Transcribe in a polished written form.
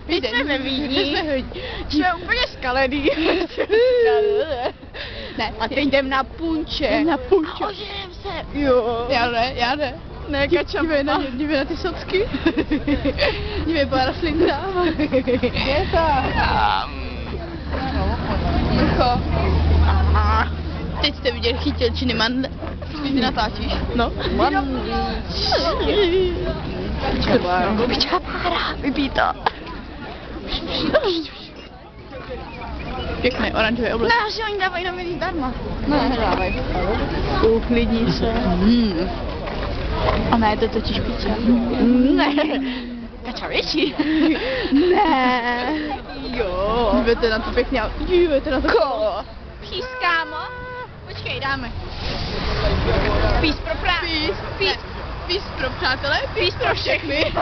Teď jsme ve Vídni. Jsme úplně skalený. Ne, a teď jdem na punče. Na punče. A ožerem se. Jo. Já ne. Ne, kačam. Dívej na ty socky. Dívej, paraslinka. Je to. Mrcho. Teď jste viděli chytilčiny mandle. Ty natáčíš? No. Čapára, vypí to. Pěkný oranžový oblek. Ne, že oni dávají na milý zdarma. Ne, nedávaj. Uklidni se. A ne, to je totiž pizza. Ne. Kačavější. Ne. Jo. Dívejte na to pěkně. Dívejte na to kolo. Pís, kámo. Počkej, dáme. Pís pro práci. Pís pro přátelé, pís pro všechny.